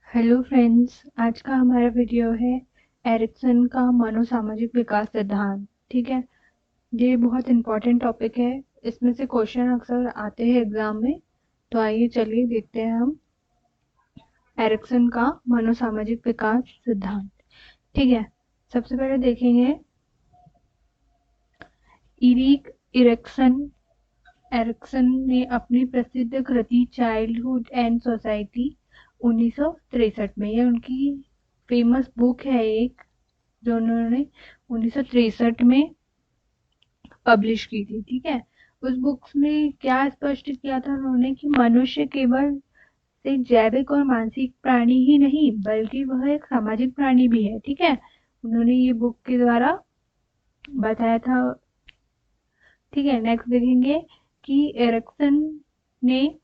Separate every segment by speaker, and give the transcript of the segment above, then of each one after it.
Speaker 1: Hello friends, आज का हमारा वीडियो है एरिक्सन का मनोसामाजिक विकास सिद्धांत। ठीक है, ये बहुत इम्पोर्टेंट टॉपिक है। इसमें से क्वेश्चन अक्सर आते हैं एग्जाम में। तो आइए चलिए देखते हैं हम एरिक्सन का मनोसामाजिक विकास सिद्धांत। ठीक है, सबसे पहले देखेंगे इरिक इरिक्सन। एरिक्सन ने अपनी प्रसिद्ध कृति चाइल्डहुड एंड सोसाइटी 1963 में, ये उनकी फेमस बुक है एक, जो उन्होंने 1963 में पब्लिश की थी। ठीक है, उस बुक्स में क्या स्पष्ट किया था उन्होंने कि मनुष्य केवल से जैविक और मानसिक प्राणी ही नहीं बल्कि वह एक सामाजिक प्राणी भी है। ठीक है, उन्होंने ये बुक के द्वारा बताया था। ठीक है, नेक्स्ट देखेंगे कि एरिक्सन ने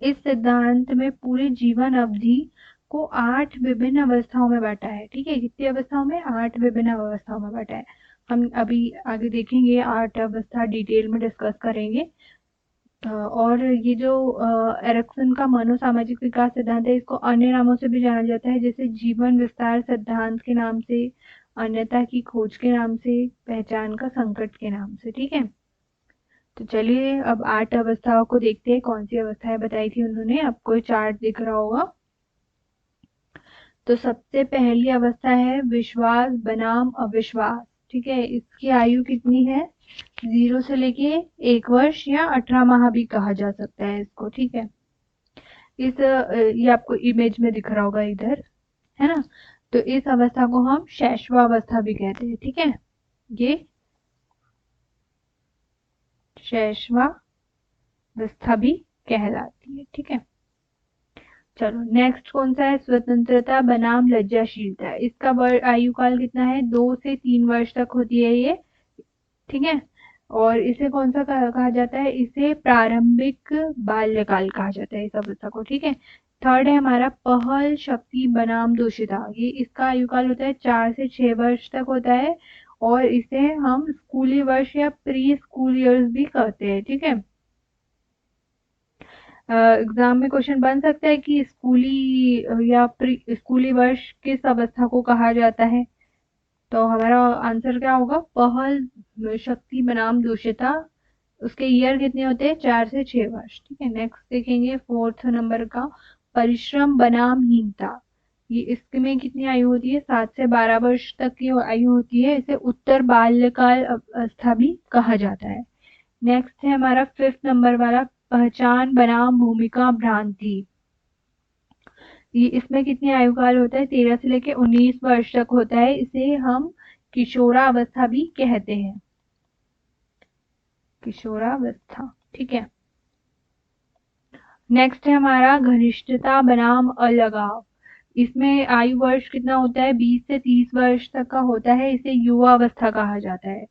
Speaker 1: इस सिद्धांत में पूरे जीवन अवधि को 8 विभिन्न अवस्थाओं में बांटा है। ठीक है, कितनी अवस्थाओं में? 8 विभिन्न अवस्थाओं में बांटा है। हम अभी आगे देखेंगे, 8 अवस्था डिटेल में डिस्कस करेंगे। और ये जो एरिक्सन का मनोसामाजिक विकास सिद्धांत है, इसको अन्य नामों से भी जाना जाता है, जैसे जीवन विस्तार सिद्धांत के नाम से, अन्यथा की खोज के नाम से, पहचान का संकट के नाम से। ठीक है, तो चलिए अब 8 अवस्थाओं को देखते हैं। कौन सी अवस्थाएं बताई थी उन्होंने, आपको चार्ट दिख रहा होगा। तो सबसे पहली अवस्था है विश्वास बनाम अविश्वास। ठीक है, इसकी आयु कितनी है? 0 से लेके 1 वर्ष या 18 माह भी कहा जा सकता है इसको। ठीक है, ये आपको इमेज में दिख रहा होगा इधर, है ना। तो इस अवस्था को हम शैशवावस्था भी कहते हैं। ठीक है, ये शैशवावस्था भी कहलाती है। ठीक है, चलो नेक्स्ट कौन सा है? स्वतंत्रता बनाम लज्जाशीलता। इसका आयु काल कितना है? 2 से 3 वर्ष तक होती है ये। ठीक है, और इसे कौन सा कहा जाता है? इसे प्रारंभिक बाल्यकाल कहा जाता है इस अवस्था को। ठीक है, थर्ड है हमारा पहल शक्ति बनाम दूषिता। ये इसका आयु काल होता है 4 से 6 वर्ष तक होता है, और इसे हम स्कूली वर्ष या प्री स्कूल ईयर्स भी कहते हैं। ठीक है, एग्जाम में क्वेश्चन बन सकता है कि स्कूली या प्री स्कूली वर्ष किस अवस्था को कहा जाता है। तो हमारा आंसर क्या होगा? पहल शक्ति बनाम दूषिता। उसके ईयर कितने होते हैं? 4 से 6 वर्ष। ठीक है, नेक्स्ट देखेंगे फोर्थ नंबर का परिश्रम बनाम हीनता। ये इसमें कितनी आयु होती है? 7 से 12 वर्ष तक की आयु होती है। इसे उत्तर बाल्यकाल अवस्था भी कहा जाता है। नेक्स्ट है हमारा फिफ्थ नंबर वाला पहचान बनाम भूमिका भ्रांति। ये इसमें कितनी आयु काल होता है? 13 से लेकर 19 वर्ष तक होता है। इसे हम किशोरावस्था भी कहते हैं, किशोरावस्था। ठीक है, नेक्स्ट है हमारा घनिष्ठता बनाम अलगाव। इसमें आयु वर्ष कितना होता है? 20 से 30 वर्ष तक का होता है। इसे युवा अवस्था कहा जाता है।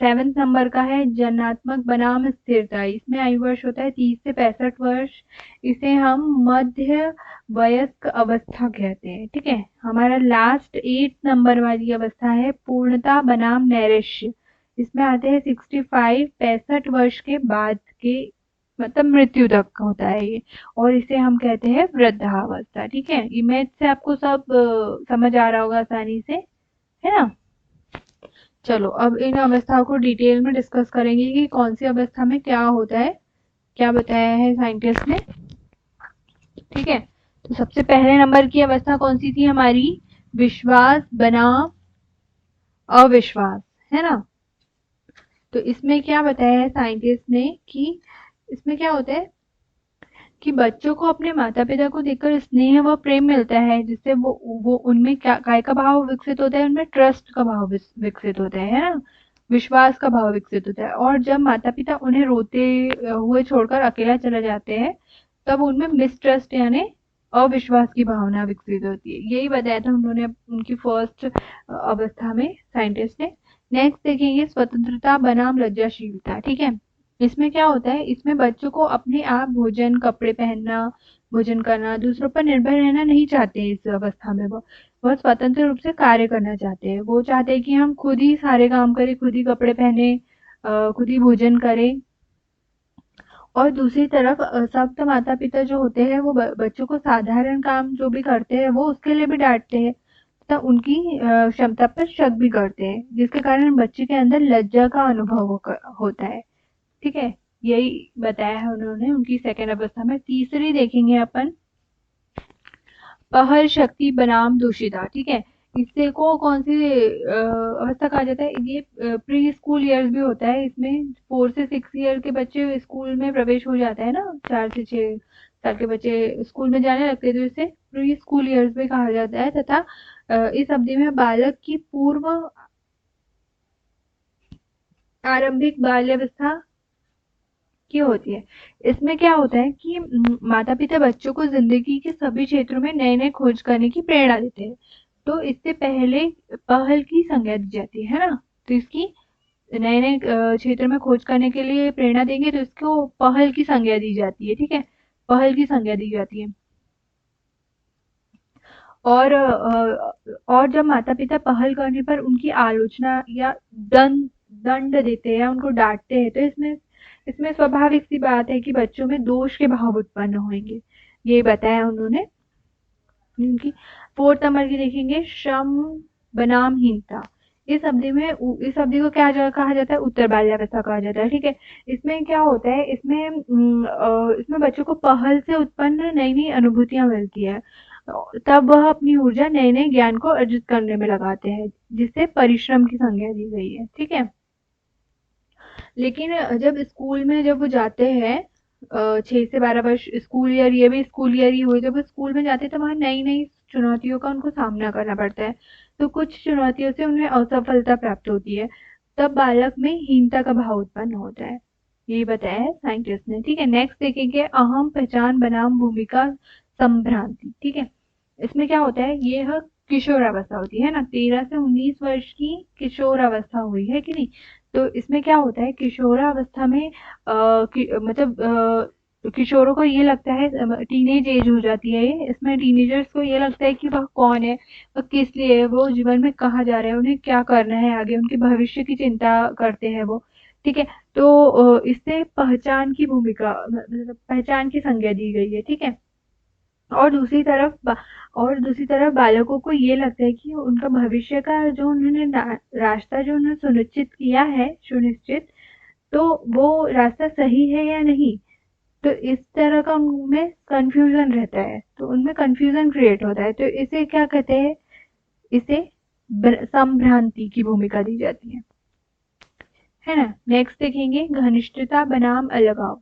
Speaker 1: सेवेंथ नंबर का है जनात्मक बनाम स्थिरता। इसमें आयु वर्ष होता है 30 से 65 वर्ष। इसे हम मध्य वयस्क अवस्था कहते हैं। ठीक है, हमारा लास्ट 8 नंबर वाली अवस्था है पूर्णता बनाम नैराश्य। इसमें आते हैं 65 वर्ष के बाद के, मतलब मृत्यु तक होता है ये, और इसे हम कहते हैं वृद्धावस्था। ठीक है, इमेज से आपको सब समझ आ रहा होगा आसानी से, है ना। चलो अब इन अवस्थाओं को डिटेल में डिस्कस करेंगे कि कौन सी अवस्था में क्या होता है, क्या बताया है साइंटिस्ट ने। ठीक है, तो सबसे पहले नंबर की अवस्था कौन सी थी हमारी? विश्वास बनाम अविश्वास, है ना। तो इसमें क्या बताया है साइंटिस्ट ने कि इसमें क्या होता है कि बच्चों को अपने माता पिता को देखकर स्नेह व प्रेम मिलता है, जिससे वो उनमें क्या काय का भाव विकसित होता है? उनमें ट्रस्ट का भाव विकसित होता है ना, विश्वास का भाव विकसित होता है। और जब माता पिता उन्हें रोते हुए छोड़कर अकेला चले जाते हैं, तब उनमें मिसट्रस्ट यानी अविश्वास की भावना विकसित होती है। यही बताया था उन्होंने उनकी फर्स्ट अवस्था में, साइंटिस्ट ने। नेक्स्ट देखेंगे स्वतंत्रता बनाम लज्जाशीलता। ठीक है, इसमें क्या होता है? इसमें बच्चों को अपने आप भोजन, कपड़े पहनना, भोजन करना, दूसरों पर निर्भर रहना नहीं चाहते हैं। इस अवस्था में वो स्वतंत्र रूप से कार्य करना चाहते हैं। वो चाहते हैं कि हम खुद ही सारे काम करें, खुद ही कपड़े पहने, खुद ही भोजन करें, और दूसरी तरफ सख्त माता पिता जो होते हैं वो बच्चों को साधारण काम जो भी करते हैं वो उसके लिए भी डांटते हैं तथा उनकी क्षमता पर शक भी करते हैं, जिसके कारण बच्चे के अंदर लज्जा का अनुभव होता है। ठीक है, यही बताया है उन्होंने उनकी सेकंड अवस्था में। तीसरी देखेंगे अपन, पहल शक्ति बनाम दूषिता। ठीक है, इससे को कौन सी अवस्था कहा जाता है, ये प्री स्कूल ईयर्स भी होता है। इसमें 4 से 6 ईयर के बच्चे स्कूल में प्रवेश हो जाता है ना, 4 से 6 साल के बच्चे स्कूल में जाने लगते हैं, तो इसे प्री स्कूल ईयर्स भी कहा जाता है। तथा इस अवधि में बालक की पूर्व आरंभिक बाल्यावस्था की होती है। इसमें क्या होता है कि माता पिता बच्चों को जिंदगी के सभी क्षेत्रों में नए नए खोज करने की प्रेरणा देते हैं। तो इससे पहले पहल की संज्ञा दी जाती है ना, तो इसकी नए नए क्षेत्र में खोज करने के लिए प्रेरणा देंगे तो इसको पहल की संज्ञा दी जाती है। ठीक है, पहल की संज्ञा दी जाती है। और जब माता पिता पहल करने पर उनकी आलोचना या दंड दंड देते हैं या उनको डांटते हैं, तो इसमें इसमें स्वाभाविक सी बात है कि बच्चों में दोष के भाव उत्पन्न होंगे, ये बताया उन्होंने उनकी। 4 नंबर की देखेंगे, श्रम बनाम हीनता। इस अवधि को कहा जाता है, उत्तर बाल्यावस्था कहा जाता है। ठीक है, इसमें क्या होता है, इसमें बच्चों को पहल से उत्पन्न नई नई अनुभूतियां मिलती है, तब वह अपनी ऊर्जा नए नए ज्ञान को अर्जित करने में लगाते हैं, जिससे परिश्रम की संज्ञा दी गई है। ठीक है, लेकिन जब वो जाते हैं 6 से 12 वर्ष स्कूल ईयर, ये भी स्कूल ईयर ही हुए, जब वो स्कूल में जाते हैं तो वहाँ नई नई चुनौतियों का उनको सामना करना पड़ता है। तो कुछ चुनौतियों से उन्हें असफलता प्राप्त होती है, तब बालक में हीनता का भाव उत्पन्न होता है, यही बताया है साइंटिस्ट ने। ठीक है, नेक्स्ट देखेंगे, अहम पहचान बनाम भूमिका संभ्रांति। ठीक है, इसमें क्या होता है, ये किशोरावस्था होती है ना, 13 से 19 वर्ष की किशोरावस्था हुई है कि नहीं। तो इसमें क्या होता है, किशोरावस्था में किशोरों को ये लगता है, टीनेज एज हो जाती है ये, इसमें टीनेजर्स को ये लगता है कि वह कौन है, वह किस लिए है, वो जीवन में कहाँ जा रहे हैं, उन्हें क्या करना है आगे, उनके भविष्य की चिंता करते हैं वो। ठीक है, तो इससे पहचान की भूमिका, मतलब पहचान की संज्ञा दी गई है। ठीक है, और दूसरी तरफ बालकों को ये लगता है कि उनका भविष्य का जो उन्होंने रास्ता जो उन्होंने सुनिश्चित, तो वो रास्ता सही है या नहीं। तो इस तरह का उनमें कंफ्यूजन रहता है, तो उनमें कंफ्यूजन क्रिएट होता है, तो इसे क्या कहते हैं, इसे संभ्रांति की भूमिका दी जाती है ना। नेक्स्ट देखेंगे, घनिष्ठता बनाम अलगाव।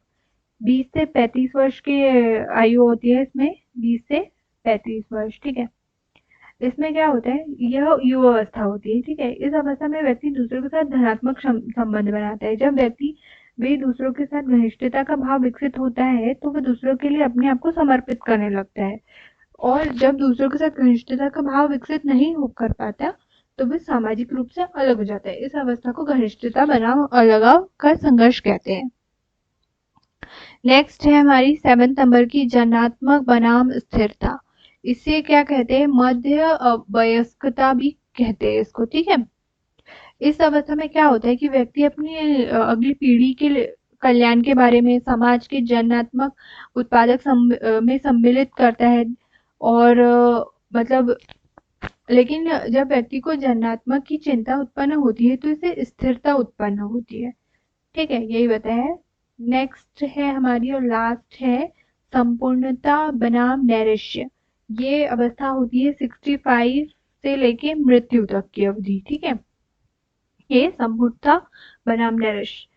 Speaker 1: 20 से 35 वर्ष की आयु होती है इसमें, 20 से 35 वर्ष। ठीक है, इसमें क्या होता है, यह युवा अवस्था होती है। ठीक है, इस अवस्था में व्यक्ति दूसरों के साथ धनात्मक संबंध बनाता है। जब व्यक्ति वे दूसरों के साथ घनिष्ठता का भाव विकसित होता है तो वह दूसरों के लिए अपने आप को समर्पित करने लगता है, और जब दूसरों के साथ घनिष्ठता का भाव विकसित नहीं हो कर पाता तो वह सामाजिक रूप से अलग हो जाता है। इस अवस्था को घनिष्ठता बनाम अलगाव का संघर्ष कहते हैं। नेक्स्ट है हमारी 7 नंबर की, जनात्मक बनाम स्थिरता। इसे क्या कहते हैं, मध्य वयस्कता भी कहते हैं इसको। ठीक है, इस अवस्था में क्या होता है कि व्यक्ति अपनी अगली पीढ़ी के कल्याण के बारे में समाज के जनात्मक उत्पादक में सम्मिलित करता है, और मतलब लेकिन जब व्यक्ति को जनात्मक की चिंता उत्पन्न होती है तो इसे स्थिरता उत्पन्न होती है। ठीक है, यही बताया है। नेक्स्ट है हमारी और लास्ट है, संपूर्णता बनाम नैराश्य। ये अवस्था होती है 65 से लेके मृत्यु तक की अवधि। ठीक है, ये संपूर्णता बनाम नैराश्य।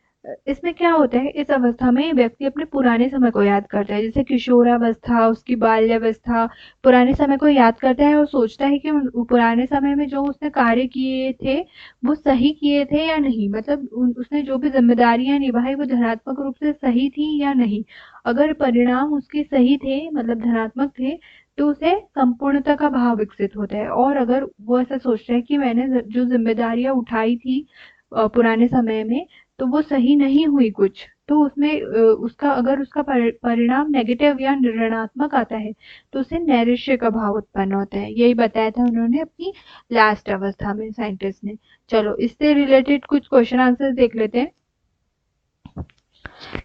Speaker 1: इसमें क्या होता है, इस अवस्था में व्यक्ति अपने पुराने समय को याद करता है, जैसे किशोरावस्था, उसकी बाल्यावस्था, पुराने समय को याद करता है और सोचता है कि पुराने समय में जो उसने कार्य किए थे वो सही किए थे या नहीं, मतलब उसने जो भी जिम्मेदारियां निभाई वो धनात्मक रूप से सही थी या नहीं। अगर परिणाम उसके सही थे, मतलब धनात्मक थे, तो उसे संपूर्णता का भाव विकसित होता है। और अगर वो ऐसा सोचता है कि मैंने जो जिम्मेदारियां उठाई थी पुराने समय में, तो वो सही नहीं हुई कुछ, तो उसमें उसका परिणाम नेगेटिव या ऋणात्मक आता है तो उसे नैराश्य का भाव उत्पन्न होता है। यही बताया था उन्होंने अपनी लास्ट अवस्था में, साइंटिस्ट ने। चलो इससे रिलेटेड कुछ क्वेश्चन आंसर देख लेते हैं।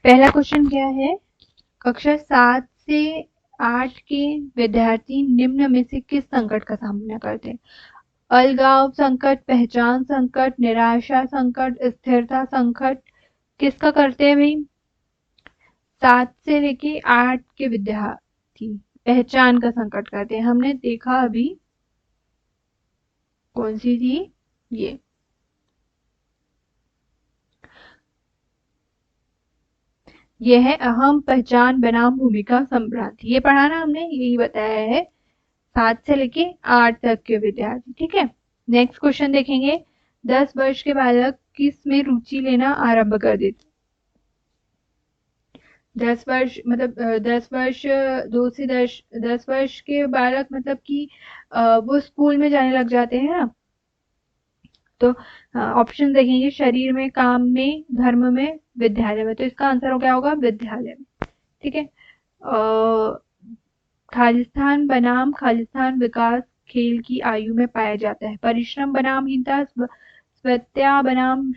Speaker 1: पहला क्वेश्चन क्या है, कक्षा 7 से 8 के विद्यार्थी निम्न में से किस संकट का सामना करते हैं? अलगाव संकट, पहचान संकट, निराशा संकट, स्थिरता संकट, किसका करते हैं भाई? 7 से लेके 8 के विद्यार्थी पहचान का संकट करते हैं। हमने देखा अभी कौन सी थी, ये है अहम, पहचान बनाम भूमिका संभ्रांति। ये पढ़ा ना हमने, यही बताया है 7 से लेके 8 तक के विद्यार्थी। ठीक है, नेक्स्ट क्वेश्चन देखेंगे। 10 वर्ष के बालक किस में रुचि लेना आरंभ कर देते? 10 वर्ष मतलब 10 वर्ष 10 वर्ष के बालक मतलब कि वो स्कूल में जाने लग जाते हैं ना। तो ऑप्शन देखेंगे, शरीर में, काम में, धर्म में, विद्यालय में। तो इसका आंसर क्या होगा? विद्यालय में। ठीक है, खालिस्तान बनाम खालिस्तान विकास खेल की आयु में पाया जाता है। परिश्रम बनाम हीनता, स्वत्या बनाम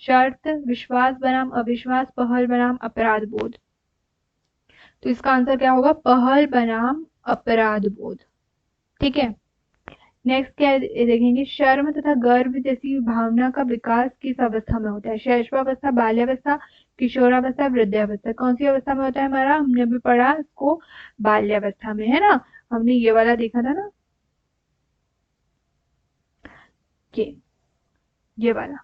Speaker 1: शर्त, विश्वास बनाम अविश्वास, पहल बनाम अपराध बोध। तो इसका आंसर क्या होगा? पहल बनाम अपराध बोध। ठीक है, नेक्स्ट क्या देखेंगे, शर्म तथा गर्व जैसी भावना का विकास किस अवस्था में होता है? शैशवावस्था, बाल्यावस्था, किशोरावस्था, वृद्धावस्था। कौन सी अवस्था में होता है हमारा? हमने भी पढ़ा इसको बाल्यावस्था में, है ना। हमने ये वाला देखा था ना, ये वाला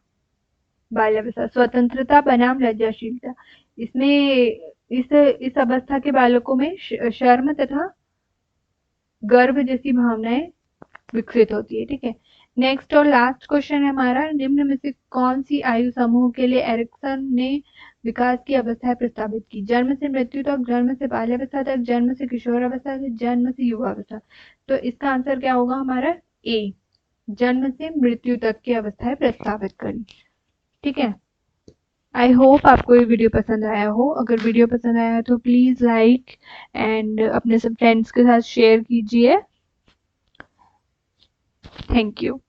Speaker 1: बाल्यावस्था। स्वतंत्रता बनाम लज्जाशीलता, इसमें इस अवस्था के बालकों में शर्म तथा गर्व जैसी भावनाएं विकसित होती है। ठीक है, नेक्स्ट और लास्ट क्वेश्चन है हमारा, निम्न में से कौन सी आयु समूह के लिए एरिक्सन ने विकास की अवस्थाएं प्रस्तावित की? जन्म से मृत्यु तक, जन्म से बाल्यावस्था तक, जन्म से किशोरावस्था तक, जन्म से युवावस्था। तो इसका आंसर क्या होगा हमारा? ए, जन्म से मृत्यु तक की अवस्थाएं प्रस्तावित करी। ठीक है, आई होप आपको ये वीडियो पसंद आया हो। अगर वीडियो पसंद आया तो प्लीज लाइक एंड अपने सब फ्रेंड्स के साथ शेयर कीजिए। Thank you.